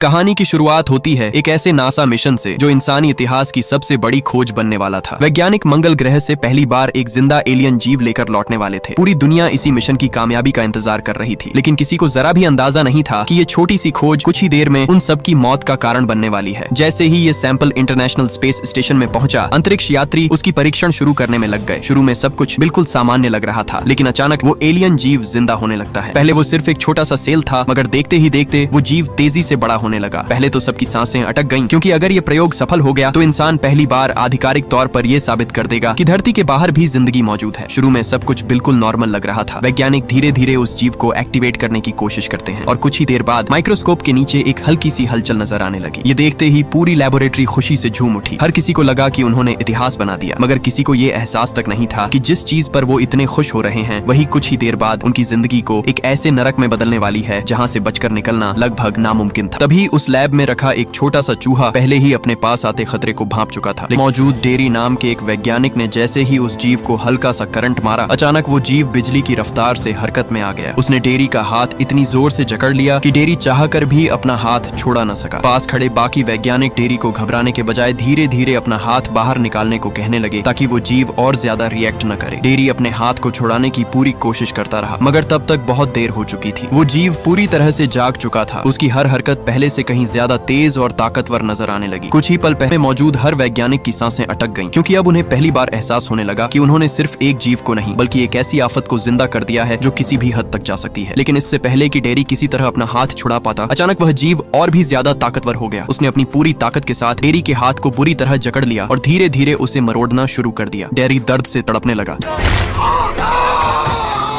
कहानी की शुरुआत होती है एक ऐसे नासा मिशन से जो इंसानी इतिहास की सबसे बड़ी खोज बनने वाला था। वैज्ञानिक मंगल ग्रह से पहली बार एक जिंदा एलियन जीव लेकर लौटने वाले थे। पूरी दुनिया इसी मिशन की कामयाबी का इंतजार कर रही थी, लेकिन किसी को जरा भी अंदाजा नहीं था कि ये छोटी सी खोज कुछ ही देर में उन सब की मौत का कारण बनने वाली है। जैसे ही ये सैंपल इंटरनेशनल स्पेस स्टेशन में पहुंचा, अंतरिक्ष यात्री उसकी परीक्षण शुरू करने में लग गए। शुरू में सब कुछ बिल्कुल सामान्य लग रहा था, लेकिन अचानक वो एलियन जीव जिंदा होने लगता है। पहले वो सिर्फ एक छोटा सा सेल था, मगर देखते ही देखते वो जीव तेजी से बड़ा होने लगा। पहले तो सबकी सांसें अटक गईं, क्योंकि अगर ये प्रयोग सफल हो गया तो इंसान पहली बार आधिकारिक तौर पर ये साबित कर देगा कि धरती के बाहर भी जिंदगी मौजूद है। शुरू में सब कुछ बिल्कुल नॉर्मल लग रहा था। वैज्ञानिक धीरे धीरे उस जीव को एक्टिवेट करने की कोशिश करते हैं और कुछ ही देर बाद माइक्रोस्कोप के नीचे एक हल्की सी हलचल नजर आने लगी। ये देखते ही पूरी लैबोरेटरी खुशी से झूम उठी। हर किसी को लगा कि उन्होंने इतिहास बना दिया, मगर किसी को ये एहसास तक नहीं था कि जिस चीज पर वो इतने खुश हो रहे हैं वही कुछ ही देर बाद उनकी जिंदगी को एक ऐसे नरक में बदलने वाली है जहाँ से बचकर निकलना लगभग नामुमकिन था। तभी उस लैब में रखा एक छोटा सा चूहा पहले ही अपने पास आते खतरे को भांप चुका था। मौजूद डेरी नाम के एक वैज्ञानिक ने जैसे ही उस जीव को हल्का सा करंट मारा, अचानक वो जीव बिजली की रफ्तार से हरकत में आ गया। उसने डेरी का हाथ इतनी जोर से जकड़ लिया कि डेरी चाहकर भी अपना हाथ छोड़ा न सका। पास खड़े बाकी वैज्ञानिक डेरी को घबराने के बजाय धीरे धीरे अपना हाथ बाहर निकालने को कहने लगे ताकि वो जीव और ज्यादा रिएक्ट न करे। डेरी अपने हाथ को छुड़ाने की पूरी कोशिश करता रहा, मगर तब तक बहुत देर हो चुकी थी। वो जीव पूरी तरह से जाग चुका था। उसकी हर हरकत पहले से कहीं ज्यादा तेज और ताकतवर नजर आने लगी। कुछ ही पल पहले मौजूद हर वैज्ञानिक की सांसें अटक गईं, क्योंकि अब उन्हें पहली बार एहसास होने लगा कि उन्होंने सिर्फ एक जीव को नहीं बल्कि एक ऐसी आफत को जिंदा कर दिया है जो किसी भी हद तक जा सकती है। लेकिन इससे पहले कि डेरी किसी तरह अपना हाथ छुड़ा पाता, अचानक वह जीव और भी ज्यादा ताकतवर हो गया। उसने अपनी पूरी ताकत के साथ डेरी के हाथ को बुरी तरह जकड़ लिया और धीरे धीरे उसे मरोड़ना शुरू कर दिया। डेरी दर्द से तड़पने लगा,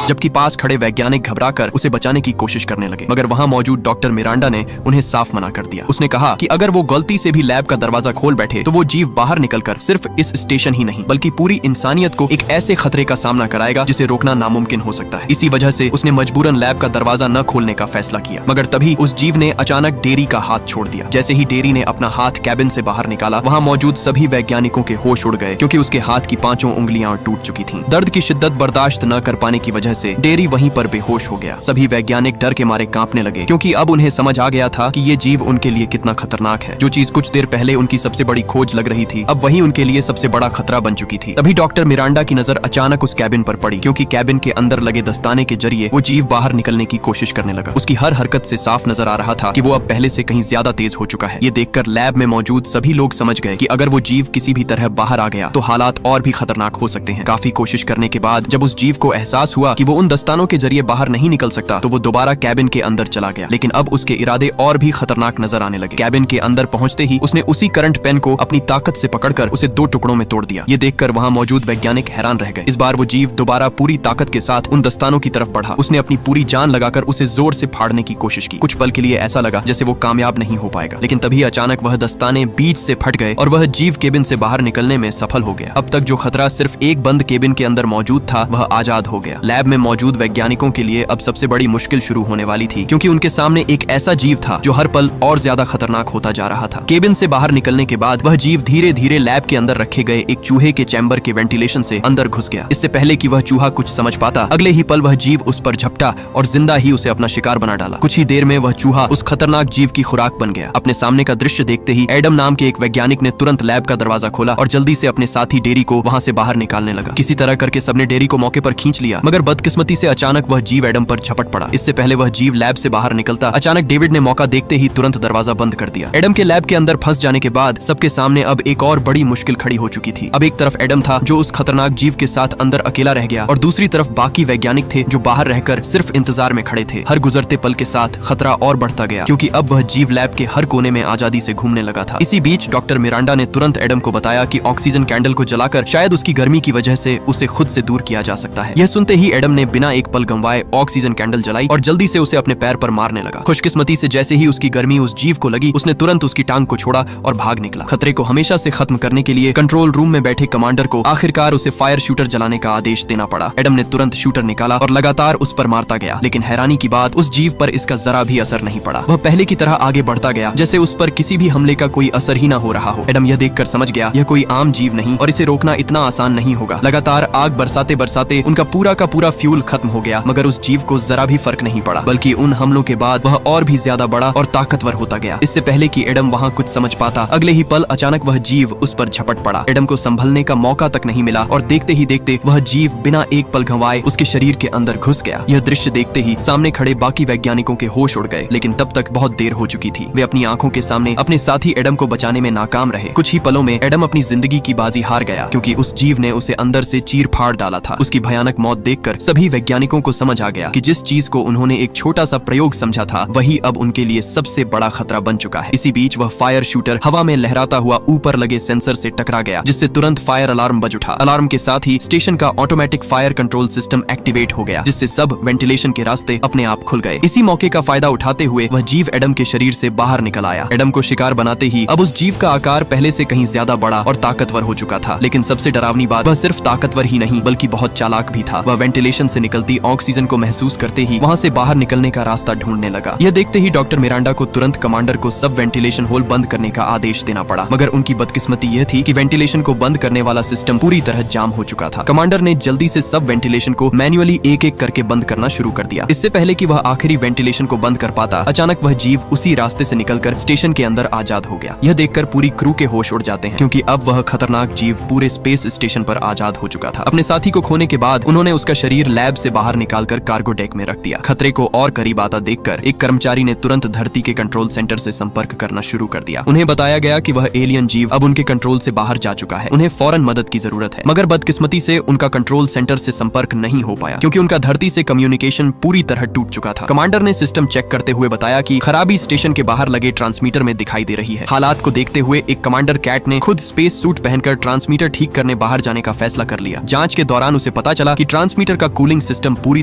जबकि पास खड़े वैज्ञानिक घबराकर उसे बचाने की कोशिश करने लगे, मगर वहां मौजूद डॉक्टर मिरांडा ने उन्हें साफ मना कर दिया। उसने कहा कि अगर वो गलती से भी लैब का दरवाजा खोल बैठे तो वो जीव बाहर निकलकर सिर्फ इस स्टेशन ही नहीं बल्कि पूरी इंसानियत को एक ऐसे खतरे का सामना कराएगा जिसे रोकना नामुमकिन हो सकता है। इसी वजह से उसने मजबूरन लैब का दरवाजा न खोलने का फैसला किया। मगर तभी उस जीव ने अचानक डेरी का हाथ छोड़ दिया। जैसे ही डेरी ने अपना हाथ कैबिन से बाहर निकाला, वहाँ मौजूद सभी वैज्ञानिकों के होश उड़ गए, क्योंकि उसके हाथ की 5 उंगलियां टूट चुकी थीं। दर्द की शिद्दत बर्दाश्त न कर पाने की वजह से डेरी वहीं पर बेहोश हो गया। सभी वैज्ञानिक डर के मारे कांपने लगे, क्योंकि अब उन्हें समझ आ गया था कि ये जीव उनके लिए कितना खतरनाक है। जो चीज कुछ देर पहले उनकी सबसे बड़ी खोज लग रही थी, अब वही उनके लिए सबसे बड़ा खतरा बन चुकी थी। तभी डॉक्टर मिरांडा की नजर अचानक उस कैबिन पर पड़ी, क्योंकि कैबिन के अंदर लगे दस्ताने के जरिए वो जीव बाहर निकलने की कोशिश करने लगा। उसकी हर हरकत से साफ नजर आ रहा था कि वो अब पहले से कहीं ज्यादा तेज हो चुका है। ये देखकर लैब में मौजूद सभी लोग समझ गए कि अगर वो जीव किसी भी तरह बाहर आ गया तो हालात और भी खतरनाक हो सकते हैं। काफी कोशिश करने के बाद जब उस जीव को एहसास हुआ कि वो उन दस्तानों के जरिए बाहर नहीं निकल सकता, तो वो दोबारा कैबिन के अंदर चला गया। लेकिन अब उसके इरादे और भी खतरनाक नजर आने लगे। कैबिन के अंदर पहुंचते ही उसने उसी करंट पेन को अपनी ताकत से पकड़कर उसे 2 टुकड़ों में तोड़ दिया। ये देखकर वहां मौजूद वैज्ञानिक हैरान रह गए। इस बार वो जीव दोबारा पूरी ताकत के साथ उन दस्तानों की तरफ बढ़ा। उसने अपनी पूरी जान लगाकर उसे जोर से फाड़ने की कोशिश की। कुछ पल के लिए ऐसा लगा जैसे वो कामयाब नहीं हो पाएगा, लेकिन तभी अचानक वह दस्ताने बीच से फट गए और वह जीव केबिन से बाहर निकलने में सफल हो गया। अब तक जो खतरा सिर्फ एक बंद केबिन के अंदर मौजूद था, वह आजाद हो गया। लैब में मौजूद वैज्ञानिकों के लिए अब सबसे बड़ी मुश्किल शुरू होने वाली थी, क्योंकि उनके सामने एक ऐसा जीव था जो हर पल और ज्यादा खतरनाक होता जा रहा था। केबिन से बाहर निकलने के बाद वह जीव धीरे धीरे लैब के अंदर रखे गए एक चूहे के चैम्बर के वेंटिलेशन से अंदर घुस गया। इससे पहले कि वह चूहा कुछ समझ पाता, अगले ही पल वह जीव उस पर झपटा और जिंदा ही उसे अपना शिकार बना डाला। कुछ ही देर में वह चूहा उस खतरनाक जीव की खुराक बन गया। अपने सामने का दृश्य देखते ही एडम नाम के एक वैज्ञानिक ने तुरंत लैब का दरवाजा खोला और जल्दी से अपने साथी डेरी को वहां से बाहर निकालने लगा। किसी तरह करके सबने डेरी को मौके पर खींच लिया, मगर बदकिस्मती से अचानक वह जीव एडम पर झपट पड़ा। इससे पहले वह जीव लैब से बाहर निकलता, अचानक डेविड ने मौका देखते ही तुरंत दरवाजा बंद कर दिया। एडम के लैब के अंदर फंस जाने के बाद सबके सामने अब एक और बड़ी मुश्किल खड़ी हो चुकी थी। अब एक तरफ एडम था जो उस खतरनाक जीव के साथ अंदर अकेला रह गया, और दूसरी तरफ बाकी वैज्ञानिक थे जो बाहर रहकर सिर्फ इंतजार में खड़े थे। हर गुजरते पल के साथ खतरा और बढ़ता गया, क्योंकि अब वह जीव लैब के हर कोने में आजादी से घूमने लगा था। इसी बीच डॉक्टर मिरांडा ने तुरंत एडम को बताया कि ऑक्सीजन कैंडल को जलाकर शायद उसकी गर्मी की वजह से उसे खुद से दूर किया जा सकता है। यह सुनते ही एडम ने बिना एक पल गंवाए ऑक्सीजन कैंडल जलाई और जल्दी से उसे अपने पैर पर मारने लगा। खुशकिस्मती से जैसे ही उसकी गर्मी उस जीव को लगी, उसने तुरंत उसकी टांग को छोड़ा और भाग निकला। खतरे को हमेशा से खत्म करने के लिए कंट्रोल रूम में बैठे कमांडर को आखिरकार उसे फायर शूटर जलाने का आदेश देना पड़ा। एडम ने तुरंत शूटर निकाला और लगातार उस पर मारता गया, लेकिन हैरानी की बात, उस जीव पर इसका जरा भी असर नहीं पड़ा। वह पहले की तरह आगे बढ़ता गया, जैसे उस पर किसी भी हमले का कोई असर ही न हो रहा हो। एडम यह देखकर समझ गया यह कोई आम जीव नहीं और इसे रोकना इतना आसान नहीं होगा। लगातार आग बरसाते बरसाते उनका पूरा का पूरा फ्यूल खत्म हो गया, मगर उस जीव को जरा भी फर्क नहीं पड़ा, बल्कि उन हमलों के बाद वह और भी ज्यादा बड़ा और ताकतवर होता गया। इससे पहले कि एडम वहाँ कुछ समझ पाता, अगले ही पल अचानक वह जीव उस पर झपट पड़ा। एडम को संभलने का मौका तक नहीं मिला और देखते ही देखते वह जीव बिना एक पल गंवाए उसके शरीर के अंदर घुस गया। यह दृश्य देखते ही सामने खड़े बाकी वैज्ञानिकों के होश उड़ गए, लेकिन तब तक बहुत देर हो चुकी थी। वे अपनी आंखों के सामने अपने साथी एडम को बचाने में नाकाम रहे। कुछ ही पलों में एडम अपनी जिंदगी की बाजी हार गया, क्योंकि उस जीव ने उसे अंदर से चीर फाड़ डाला था। उसकी भयानक मौत देखकर सभी वैज्ञानिकों को समझ आ गया कि जिस चीज को उन्होंने एक छोटा सा प्रयोग समझा था, वही अब उनके लिए सबसे बड़ा खतरा बन चुका है। इसी बीच वह फायर शूटर हवा में लहराता हुआ ऊपर लगे सेंसर से टकरा गया, जिससे तुरंत फायर अलार्म बज उठा। अलार्म के साथ ही स्टेशन का automatic fire control system activate हो गया, जिससे सब वेंटिलेशन के रास्ते अपने आप खुल गए। इसी मौके का फायदा उठाते हुए वह जीव एडम के शरीर से बाहर निकल आया। एडम को शिकार बनाते ही अब उस जीव का आकार पहले से कहीं ज्यादा बड़ा और ताकतवर हो चुका था। लेकिन सबसे डरावनी बात, वह सिर्फ ताकतवर ही नहीं बल्कि बहुत चालाक भी था। वह वेंटिलेशन से निकलती ऑक्सीजन को महसूस करते ही वहाँ से बाहर निकलने का रास्ता ढूंढने लगा। यह देखते ही डॉक्टर मिरांडा को तुरंत कमांडर को सब वेंटिलेशन होल बंद करने का आदेश देना पड़ा, मगर उनकी बदकिस्मती यह थी कि वेंटिलेशन को बंद करने वाला सिस्टम पूरी तरह जाम हो चुका था। कमांडर ने जल्दी से सब वेंटिलेशन को मैन्युअली एक एक करके बंद करना शुरू कर दिया। इससे पहले कि वह आखिरी वेंटिलेशन को बंद कर पाता, अचानक वह जीव उसी रास्ते से निकलकर स्टेशन के अंदर आजाद हो गया। यह देखकर पूरी क्रू के होश उड़ जाते हैं, क्योंकि अब वह खतरनाक जीव पूरे स्पेस स्टेशन पर आजाद हो चुका था। अपने साथी को खोने के बाद उन्होंने उसका शरीर लैब से बाहर निकालकर कार्गो डेक में रख दिया। खतरे को और करीब आता देखकर एक कर्मचारी ने तुरंत धरती के कंट्रोल सेंटर से संपर्क करना शुरू कर दिया। उन्हें बताया गया कि वह एलियन जीव अब उनके कंट्रोल से बाहर जा चुका है, उन्हें फौरन मदद की जरूरत है। मगर बदकिस्मती से उनका कंट्रोल सेंटर से संपर्क नहीं हो पाया, क्योंकि उनका धरती से कम्युनिकेशन पूरी तरह टूट चुका था। कमांडर ने सिस्टम चेक करते हुए बताया कि खराबी स्टेशन के बाहर लगे ट्रांसमीटर में दिखाई दे रही है। हालात को देखते हुए एक कमांडर कैट ने खुद स्पेस सूट पहनकर ट्रांसमीटर ठीक करने बाहर जाने का फैसला कर लिया। जांच के दौरान उसे पता चला कि ट्रांसमीटर का कूलिंग सिस्टम पूरी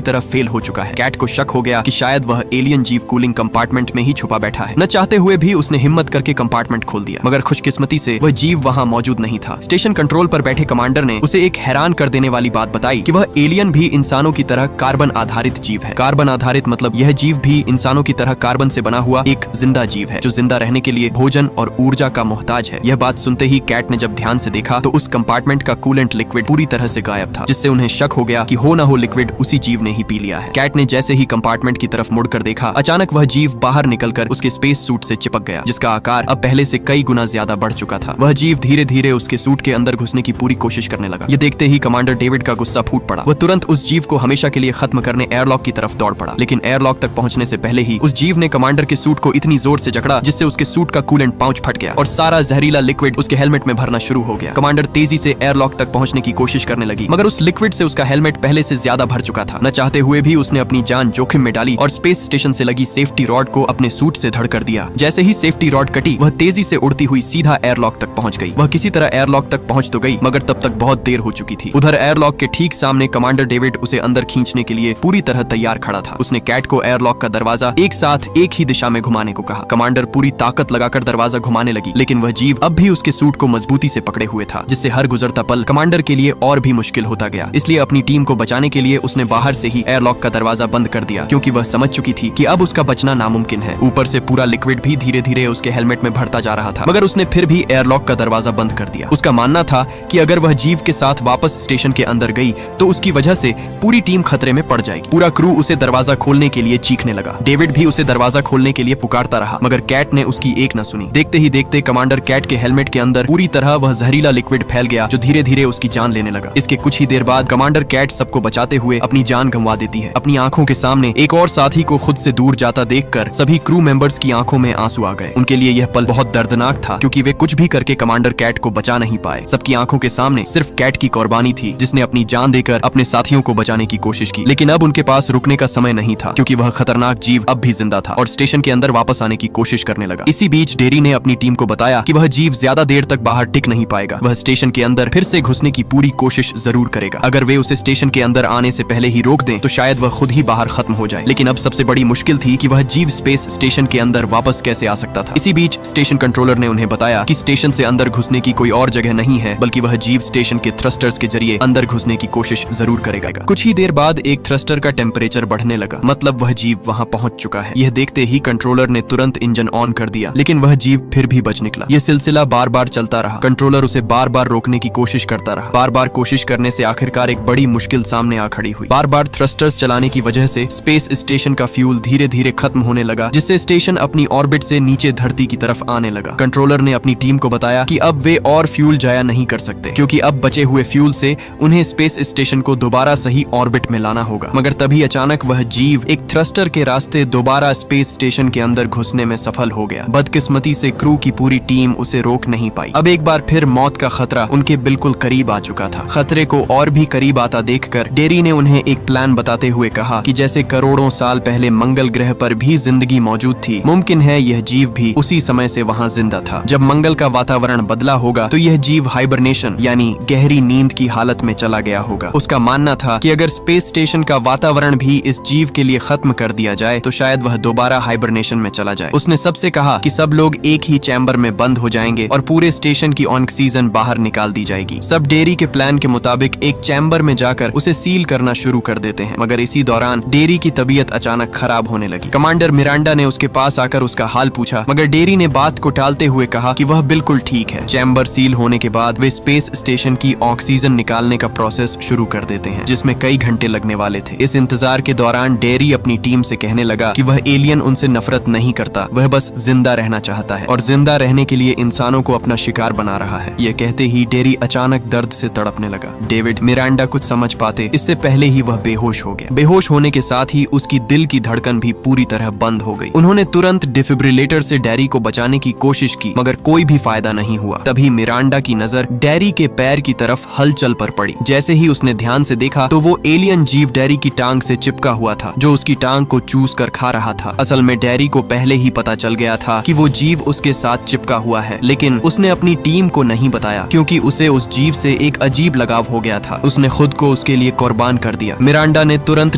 तरह फेल हो चुका है। कैट को शक हो गया कि शायद वह एलियन जीव कूलिंग कंपार्टमेंट में ही छुपा बैठा है। न चाहते हुए भी उसने हिम्मत करके कंपार्टमेंट खोल दिया, मगर खुशकिस्मती से वह जीव वहां मौजूद नहीं था। स्टेशन कंट्रोल पर बैठे कमांडर ने उसे एक हैरान कर देने वाली बात बताई कि वह एलियन भी इंसानों की तरह कार्बन आधारित जीव है। कार्बन आधारित मतलब यह जीव भी इंसानों की तरह कार्बन से बना हुआ एक जिंदा जीव है, जो जिंदा रहने के लिए भोजन और ऊर्जा का मोहताज है। यह बात सुनते ही कैट ने जब ध्यान से देखा तो उस कंपार्टमेंट का कूलेंट लिक्विड पूरी तरह से गायब था, जिससे उन्हें शक हो गया कि हो न हो लिक्विड उसी जीव ने ही पी लिया है। कैट ने जैसे ही कंपार्टमेंट की तरफ मुड़कर देखा, अचानक वह जीव बाहर निकलकर उसके स्पेस सूट से चिपक गया, जिसका आकार अब पहले से कई गुना ज्यादा बढ़ चुका था। वह जीव धीरे धीरे उसके सूट के अंदर घुसने की पूरी कोशिश करने लगा। ये देखते ही कमांडर डेविड का गुस्सा फूट पड़ा। वह तुरंत उस जीव को हमेशा के लिए खत्म करने एयरलॉक की तरफ दौड़ पड़ा, लेकिन एयरलॉक तक पहुंचने से पहले ही उस जीव ने कमांडर के सूट को इतनी जोर से जकड़ा जिससे उसके सूट का कूलेंट पाउच फट गया और सारा जहरीला लिक्विड उसके हेलमेट में भरना शुरू हो गया। कमांडर तेजी से एयरलॉक तक पहुंचने की कोशिश करने लगी, मगर उस लिक्विड से उसका हेलमेट पहले से ज्यादा भर चुका था। न चाहते हुए भी उसने अपनी जान जोखिम में डाली और स्पेस स्टेशन से लगी सेफ्टी रॉड को अपने सूट से धड़ कर दिया। जैसे ही सेफ्टी रॉड कटी, वह तेजी से उड़ती हुई सीधा एयरलॉक तक पहुंच गई। वह किसी तरह एयरलॉक तक पहुंच तो गई, मगर तब तक बहुत देर हो चुकी थी। उधर एयरलॉक के ठीक सामने कमांडर डेविड उसे अंदर खींचने के लिए पूरी तरह तैयार खड़ा था। उसने कैट को एयरलॉक का दरवाजा एक साथ एक ही दिशा में घुमाने को कहा। कमांडर पूरी ताकत लगाकर दरवाजा घुमाने लगी, लेकिन वह जीव अब भी उसके सूट को मजबूती से पकड़े हुए था, जिससे हर गुजरता पल कमांडर के लिए और भी मुश्किल होता गया। इसलिए अपनी टीम को बचाने के लिए उसने बाहर से ही एयरलॉक का दरवाजा बंद कर दिया, क्योंकि वह समझ चुकी थी कि अब उसका बचना नामुमकिन है। ऊपर से पूरा लिक्विड भी धीरे धीरे उसके हेलमेट में भरता जा रहा था, मगर उसने फिर भी एयरलॉक का दरवाजा बंद कर दिया। उसका मानना था कि अगर वह जीव के साथ वापस स्टेशन के अंदर गई तो उसकी वजह से पूरी टीम खतरे में पड़ जाएगी। पूरा क्रू उसे दरवाजा खोलने के लिए चीखने लगा। डेविड भी उसे दरवाजा खोलने के लिए पुकारता रहा, मगर कैट ने उसकी एक न सुनी। देखते ही देखते कमांडर कैट के हेलमेट के अंदर पूरी तरह वह जहरीला लिक्विड फैल गया, जो धीरे धीरे उसकी जान लेने लगा। इसके कुछ ही देर बाद कमांडर कैट सबको बचाते हुए अपनी जान गंवा देती है। अपनी आंखों के सामने एक और साथी को खुद से दूर जाता देखकर सभी क्रू मेंबर्स की आंखों में आंसू आ गए। उनके लिए यह पल बहुत दर्दनाक था, क्योंकि वे कुछ भी करके कमांडर कैट को बचा नहीं पाए। सबकी आंखों के सामने सिर्फ कैट की कुर्बानी थी, जिसने अपनी जान देकर अपने साथियों को बचाने की कोशिश की। लेकिन अब उनके पास रुकने का समय नहीं था, क्योंकि वह खतरनाक जीव अब भी जिंदा था और स्टेशन के अंदर वापस आने की कोशिश करने लगा। इसी बीच डेरी ने अपनी टीम को बताया कि वह जीव ज्यादा देर तक बाहर टिक नहीं पाएगा। वह स्टेशन के अंदर फिर से घुसने की पूरी कोशिश जरूर करेगा। अगर वे उसे स्टेशन के अंदर आने से पहले ही रोक दें तो शायद वह खुद ही बाहर खत्म हो जाए। लेकिन अब सबसे बड़ी मुश्किल थी कि वह जीव स्पेस स्टेशन के अंदर वापस कैसे आ सकता था। इसी बीच स्टेशन कंट्रोलर ने उन्हें बताया कि स्टेशन से अंदर घुसने की कोई और जगह नहीं है, बल्कि वह जीव स्टेशन के थ्रस्टर्स के जरिए अंदर घुसने की कोशिश जरूर करेगा। कुछ ही देर बाद एक थ्रस्टर का टेम्परेचर बढ़ने लगा, मतलब वह जीव वहां पहुंच चुका है। यह देखते ही कंट्रोलर ने तुरंत इंजन ऑन कर दिया, लेकिन वह जीव फिर भी बच निकला। यह सिलसिला बार बार चलता रहा। कंट्रोलर उसे बार बार रोकने की कोशिश करता रहा। बार बार कोशिश करने से आखिरकार एक बड़ी मुश्किल सामने आ खड़ी हुई। बार बार थ्रस्टर्स चलाने की वजह से स्पेस स्टेशन का फ्यूल धीरे धीरे खत्म होने लगा, जिससे स्टेशन अपनी ऑर्बिट से नीचे धरती की तरफ आने लगा। कंट्रोलर ने अपनी टीम को बताया कि अब वे और फ्यूल जाया नहीं कर सकते, क्योंकि अब बचे हुए फ्यूल से उन्हें स्पेस स्टेशन को दोबारा सही ऑर्बिट में लाना होगा। मगर तभी अचानक वह जीव एक थ्रस्टर के रास्ते दोबारा स्पेस स्टेशन के अंदर घुसने में सफल हो गया। बदकिस्मती से क्रू की पूरी टीम उसे रोक नहीं पाई। अब एक बार फिर मौत का खतरा उनके बिल्कुल करीब आ चुका था। खतरे को और भी करीब आता देखकर डेरी ने उन्हें एक प्लान बताते हुए कहा कि जैसे करोड़ों साल पहले मंगल ग्रह पर भी जिंदगी मौजूद थी, मुमकिन है यह जीव भी उसी समय से वहां जिंदा था। जब मंगल का वातावरण बदला होगा तो यह जीव हाइबरनेशन यानी गहरी नींद की हालत में चला गया होगा। उसका मानना था कि अगर स्पेस स्टेशन का वातावरण भी इस जीव के लिए खत्म कर दिया जाए तो शायद वह दोबारा हाइबरनेशन में चला जाए। उसने सबसे कहा कि सब लोग एक ही चैम्बर में बंद हो जाएंगे और पूरे स्टेशन की ऑक्सीजन बाहर निकाल दी जाएगी। सब डेरी के प्लान के मुताबिक एक चैम्बर में जाकर उसे सील करना शुरू कर देते हैं। मगर इसी दौरान डेरी की तबीयत अचानक खराब होने लगी। कमांडर मिरांडा ने उसके पास आकर उसका हाल पूछा, मगर डेरी ने बात को टालते हुए कहा कि वह बिल्कुल ठीक है। चैम्बर सील होने के बाद वे स्पेस स्टेशन की ऑक्सीजन निकालने का प्रोसेस शुरू कर देते हैं, जिसमें कई घंटे लगने वाले थे। इस इंतजार के दौरान डेरी अपनी टीम से कहने लगा कि वह एलियन उनसे नफरत नहीं करता, वह बस जिंदा रहना चाहता है और जिंदा रहने के लिए इंसानों को अपना शिकार बना रहा है। यह कहते ही डेरी अचानक दर्द से तड़पने लगा। डेविड मिरांडा कुछ समझ पाते इससे पहले ही वह बेहोश हो गया। बेहोश होने के साथ ही उसकी दिल की धड़कन भी पूरी तरह बंद हो गई। उन्होंने तुरंत डिफिब्रिलेटर से डेरी को बचाने की कोशिश की, मगर कोई भी फायदा नहीं हुआ। तभी मिरांडा की नजर डेरी के पैर की तरफ हलचल पर पड़ी। जैसे ही उसने ध्यान से देखा तो वो एलियन जीव डेरी की टांग से चिपका हुआ था, जो उसकी टांग को चूस कर खा रहा था। असल में डेरी को पहले ही पता चल गया था कि वो जीव उसके साथ चिपका हुआ है, लेकिन उसने अपनी टीम को नहीं बताया, क्योंकि उसे उस जीव से एक अजीब लगाव हो गया था। उसने खुद को उसके लिए कुर्बान कर दिया। मिरांडा ने तुरंत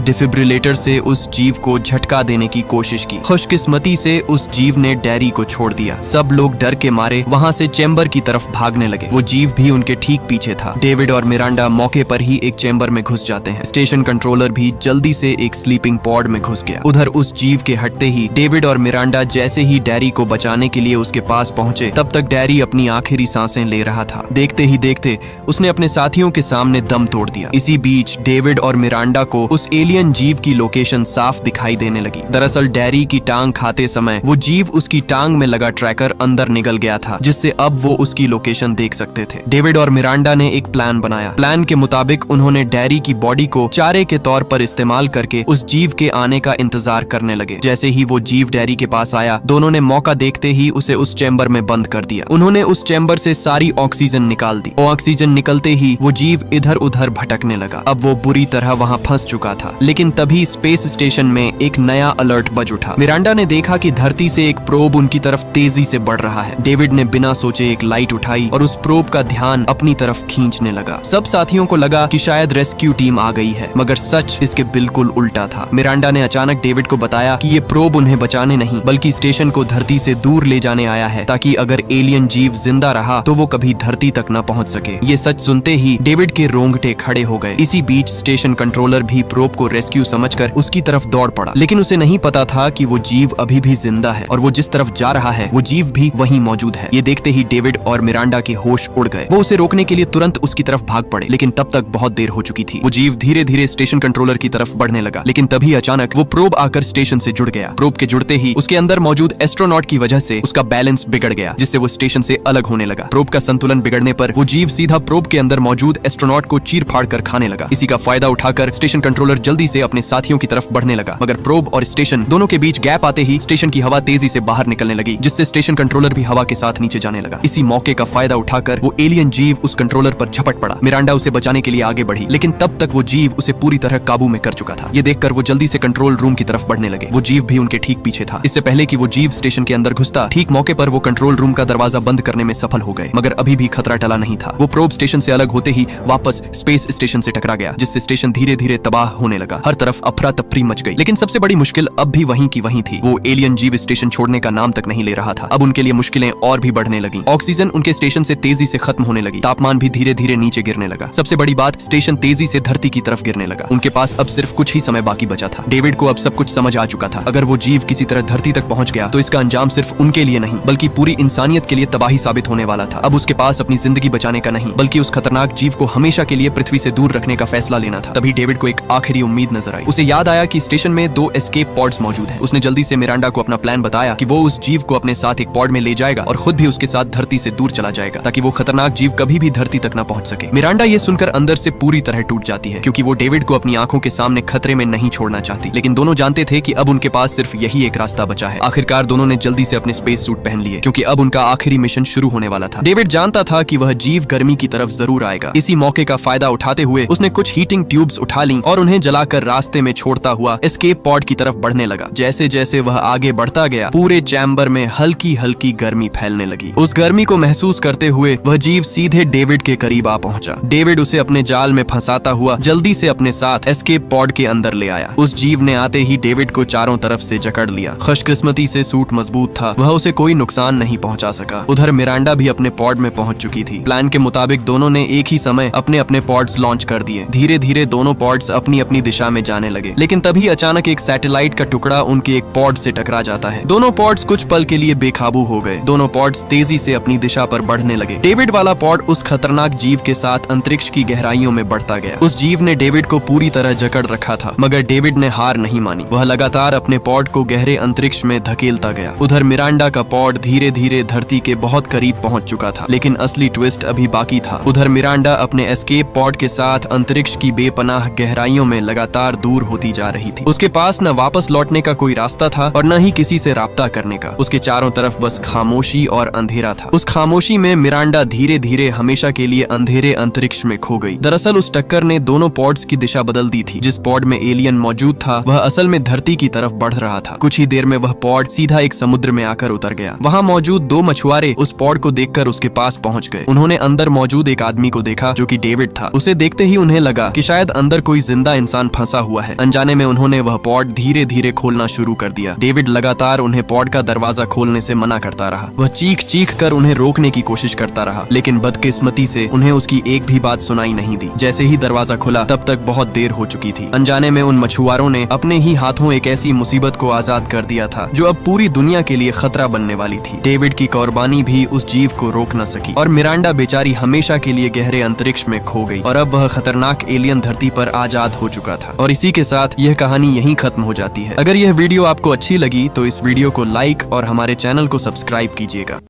डिफिब्रिलेटर से उस जीव को झटका देने की कोशिश की। खुशकिस्मती से उस जीव ने डेरी को छोड़ दिया। सब लोग डर के मारे वहां से चैम्बर की तरफ भागने लगे। वो जीव भी उनके ठीक पीछे था। डेविड और मिरांडा मौके पर ही एक चैम्बर में घुस जाते हैं। स्टेशन कंट्रोलर भी जल्दी से एक स्लीपिंग पॉड में घुस गया। उधर उस जीव के हटते ही डेविड और मिरांडा जैसे ही डेरी को बचाने के लिए उसके पास पहुंचे, तब तक डेरी अपनी आखिरी सांसें ले रहा था। देखते ही देखते उसने अपने साथियों के सामने दम तोड़ दिया। इसी बीच डेविड और मिरांडा को उस एलियन जीव की लोकेशन साफ दिखाई देने लगी। दरअसल डेरी की टांग खाते समय वो जीव उसकी टांग में लगा ट्रैकर अंदर निकल गया था, जिससे अब वो उसकी लोकेशन देख सकते थे। डेविड और मिरांडा ने एक प्लान बनाया। प्लान के मुताबिक उन्होंने डेरी की बॉडी को चारे के तौर पर इस्तेमाल करके उस जीव के आने का इंतजार करने लगे। जैसे ही वो जीव डेरी के पास आया, दोनों ने मौका देखते ही उसे उस चैम्बर में बंद कर दिया। उन्होंने उस चैम्बर से सारी ऑक्सीजन निकाल दी। ऑक्सीजन निकलते ही वो जीव इधर उधर भटकने लगा। अब वो बुरी तरह वहां फंस चुका था। लेकिन तभी स्पेस स्टेशन में एक नया अलर्ट बज उठा। मिरांडा ने देखा कि धरती से एक प्रोब उनकी तरफ तेजी से बढ़ रहा है। डेविड ने बिना सोचे एक लाइट उठाई और उस प्रोब का ध्यान अपनी तरफ खींचने लगा। सब साथियों को लगा कि शायद रेस्क्यू टीम आ गई है, मगर सच इसके बिल्कुल उल्टा था। मिरांडा ने अचानक डेविड को बताया कि ये प्रोब उन्हें बचाने नहीं, बल्कि स्टेशन को धरती से दूर ले जाने आया है, ताकि अगर एलियन जीव जिंदा रहा तो वो कभी धरती तक न पहुंच सके। ये सच सुनते ही डेविड के रोंगटे खड़े हो गए। इसी बीच स्टेशन कंट्रोलर भी प्रोब को रेस्क्यू समझकर उसकी तरफ दौड़ पड़ा, लेकिन उसे नहीं पता था कि वो जीव अभी भी जिंदा है और वो जिस तरफ जा रहा है वो जीव भी वहीं मौजूद है। ये देखते ही डेविड और मिरांडा के होश उड़ गए। वो उसे रोकने के लिए तुरंत उसकी तरफ भाग पड़े, लेकिन तब तक बहुत देर हो चुकी थी। वो जीव धीरे धीरे स्टेशन कंट्रोलर की तरफ बढ़ने लगा, लेकिन तभी अचानक वो प्रोब आकर स्टेशन से जुड़ गया। प्रोब के जुड़ते ही उसके अंदर मौजूद एस्ट्रोनॉट की वजह से उसका बैलेंस बिगड़ गया, जिससे वो स्टेशन से अलग होने लगा। प्रोब का संतुलन बिगड़ने पर वो जीव सीधा प्रोब के अंदर मौजूद एस्ट्रोनॉट को चीर फाड़ कर खाने लगा। इसी का फायदा उठाकर स्टेशन कंट्रोलर जल्दी से अपने साथियों की तरफ बढ़ने लगा, मगर प्रोब और स्टेशन दोनों के बीच गैप आते ही स्टेशन की हवा तेजी से बाहर निकलने लगी, जिससे स्टेशन कंट्रोलर भी हवा के साथ नीचे जाने लगा। इसी मौके का फायदा उठाकर वो एलियन जीव उस कंट्रोलर पर झपट पड़ा। मिरांडा उसे बचाने के लिए आगे बढ़ी, लेकिन तब तक वो जीव उसे पूरी तरह काबू में कर चुका था। ये देखकर वो जल्दी से कंट्रोल रूम की तरफ बढ़ने लगे। वो जीव भी उनके ठीक पीछे था। इससे पहले कि वो जीव स्टेशन के अंदर घुसता, ठीक मौके पर वो कंट्रोल रूम का दरवाजा बंद करने में सफल हो गए, मगर अभी भी खतरा टला नहीं था। वो प्रोब स्टेशन से अलग होते ही वापस स्पेस स्टेशन से टकरा गया, जिससे स्टेशन धीरे धीरे तबाह होने लगा। हर तरफ अफरा तफरी मच गई। लेकिन सबसे बड़ी मुश्किल अब भी वहीं की वहीं थी। वो एलियन जीव स्टेशन छोड़ने का नाम तक नहीं ले रहा था। अब उनके लिए मुश्किलें और भी बढ़ने लगी। ऑक्सीजन उनके स्टेशन से तेजी से खत्म होने लगी। तापमान भी धीरे धीरे नीचे गिरने लगा। सबसे बड़ी बात, स्टेशन तेजी से धरती की तरफ गिरने लगा। उनके पास अब सिर्फ कुछ ही समय बाकी बचा था। डेविड को अब सब कुछ समझ आ चुका था। अगर वो जीव किसी तरह धरती तक पहुंच गया तो इसका अंजाम सिर्फ उनके लिए नहीं, बल्कि पूरी इंसानियत के लिए तबाही साबित होने वाला था। अब उसके पास अपनी जिंदगी बचाने का नहीं, बल्कि उस खतरनाक जीव को हमेशा के लिए पृथ्वी से दूर रखने का फैसला फासला लेना था। तभी डेविड को एक आखिरी उम्मीद नजर आई। उसे याद आया कि स्टेशन में 2 एस्केप पॉड्स मौजूद हैं। उसने जल्दी से मिरांडा को अपना प्लान बताया कि वो उस जीव को अपने साथ एक पॉड में ले जाएगा और खुद भी उसके साथ धरती से दूर चला जाएगा ताकि वो खतरनाक जीव कभी भी धरती तक न पहुंच सके। मिरांडा ये सुनकर अंदर से पूरी तरह टूट जाती है क्योंकि वो डेविड को अपनी आंखों के सामने खतरे में नहीं छोड़ना चाहती, लेकिन दोनों जानते थे कि अब उनके पास सिर्फ यही एक रास्ता बचा है। आखिरकार दोनों ने जल्दी से अपने स्पेस सूट पहन लिए क्योंकि अब उनका आखिरी मिशन शुरू होने वाला था। डेविड जानता था कि वह जीव गर्मी की तरफ जरूर आएगा। इसी मौके का फायदा उठाते हुए उसने कुछ हीटिंग ट्यूब्स उठा ली और उन्हें जलाकर रास्ते में छोड़ता हुआ एस्केप पॉड की तरफ बढ़ने लगा। जैसे जैसे वह आगे बढ़ता गया पूरे चैम्बर में हल्की हल्की गर्मी फैलने लगी। उस गर्मी को महसूस करते हुए वह जीव सीधे डेविड के करीब आ पहुंचा। डेविड उसे अपने जाल में फंसाता हुआ जल्दी से अपने साथ एस्केप पॉड के अंदर ले आया। उस जीव ने आते ही डेविड को चारों तरफ से जकड़ लिया। खुशकिस्मती से सूट मजबूत था, वह उसे कोई नुकसान नहीं पहुंचा सका। उधर मिरांडा भी अपने पॉड में पहुंच चुकी थी। प्लान के मुताबिक दोनों ने एक ही समय अपने अपने पॉड्स लॉन्च कर दिए। धीरे धीरे दोनों पॉड्स अपनी अपनी दिशा में जाने लगे, लेकिन तभी अचानक एक सैटेलाइट का टुकड़ा उनके एक पॉड से टकरा जाता है। दोनों पॉड्स कुछ पल के लिए बेकाबू हो गए। दोनों पॉड्स तेजी से अपनी दिशा पर बढ़ने लगे। डेविड वाला पॉड उस खतरनाक जीव के साथ अंतरिक्ष की गहराइयों में बढ़ता गया। उस जीव ने डेविड को पूरी तरह जकड़ रखा था, मगर डेविड ने हार नहीं मानी। वह लगातार अपने पॉड को गहरे अंतरिक्ष में धकेलता गया। उधर मिरांडा का पॉड धीरे धीरे धरती के बहुत करीब पहुंच चुका था, लेकिन असली ट्विस्ट अभी बाकी था। उधर मिरांडा अपने एस्केप पॉड के साथ अंतरिक्ष की बेपनाह गहराइयों में लगातार दूर होती जा रही थी। उसके पास न वापस लौटने का कोई रास्ता था और न ही किसी से राब्ता करने का। उसके चारों तरफ बस खामोशी और अंधेरा था। उस खामोशी में मिरांडा धीरे धीरे हमेशा के लिए अंधेरे अंतरिक्ष में खो गई। दरअसल उस टक्कर ने दोनों पॉड्स की दिशा बदल दी थी। जिस पॉड में एलियन मौजूद था वह असल में धरती की तरफ बढ़ रहा था। कुछ ही देर में वह पॉड सीधा एक समुद्र में आकर उतर गया। वहाँ मौजूद 2 मछुआरे उस पॉड को देखकर उसके पास पहुंच गए। उन्होंने अंदर मौजूद एक आदमी को देखा जो कि डेविड था। उसे देखते ही उन्हें लगा कि शायद अंदर कोई जिंदा इंसान फंसा हुआ है। अनजाने में उन्होंने वह पॉड धीरे धीरे खोलना शुरू कर दिया। डेविड लगातार उन्हें पॉड का दरवाजा खोलने से मना करता रहा। वह चीख चीख कर उन्हें रोकने की कोशिश करता रहा, लेकिन बदकिस्मती से उन्हें उसकी एक भी बात सुनाई नहीं दी। जैसे ही दरवाजा खुला तब तक बहुत देर हो चुकी थी। अनजाने में उन मछुआरों ने अपने ही हाथों एक ऐसी मुसीबत को आजाद कर दिया था जो अब पूरी दुनिया के लिए खतरा बनने वाली थी। डेविड की कुर्बानी भी उस जीव को रोक न सकी और मिरांडा बेचारी हमेशा के लिए गहरे अंतरिक्ष में खो गई और अब वह खतरनाक एलियन धरती पर आजाद हो चुका था। और इसी के साथ यह कहानी यहीं खत्म हो जाती है। अगर यह वीडियो आपको अच्छी लगी तो इस वीडियो को लाइक और हमारे चैनल को सब्सक्राइब कीजिएगा।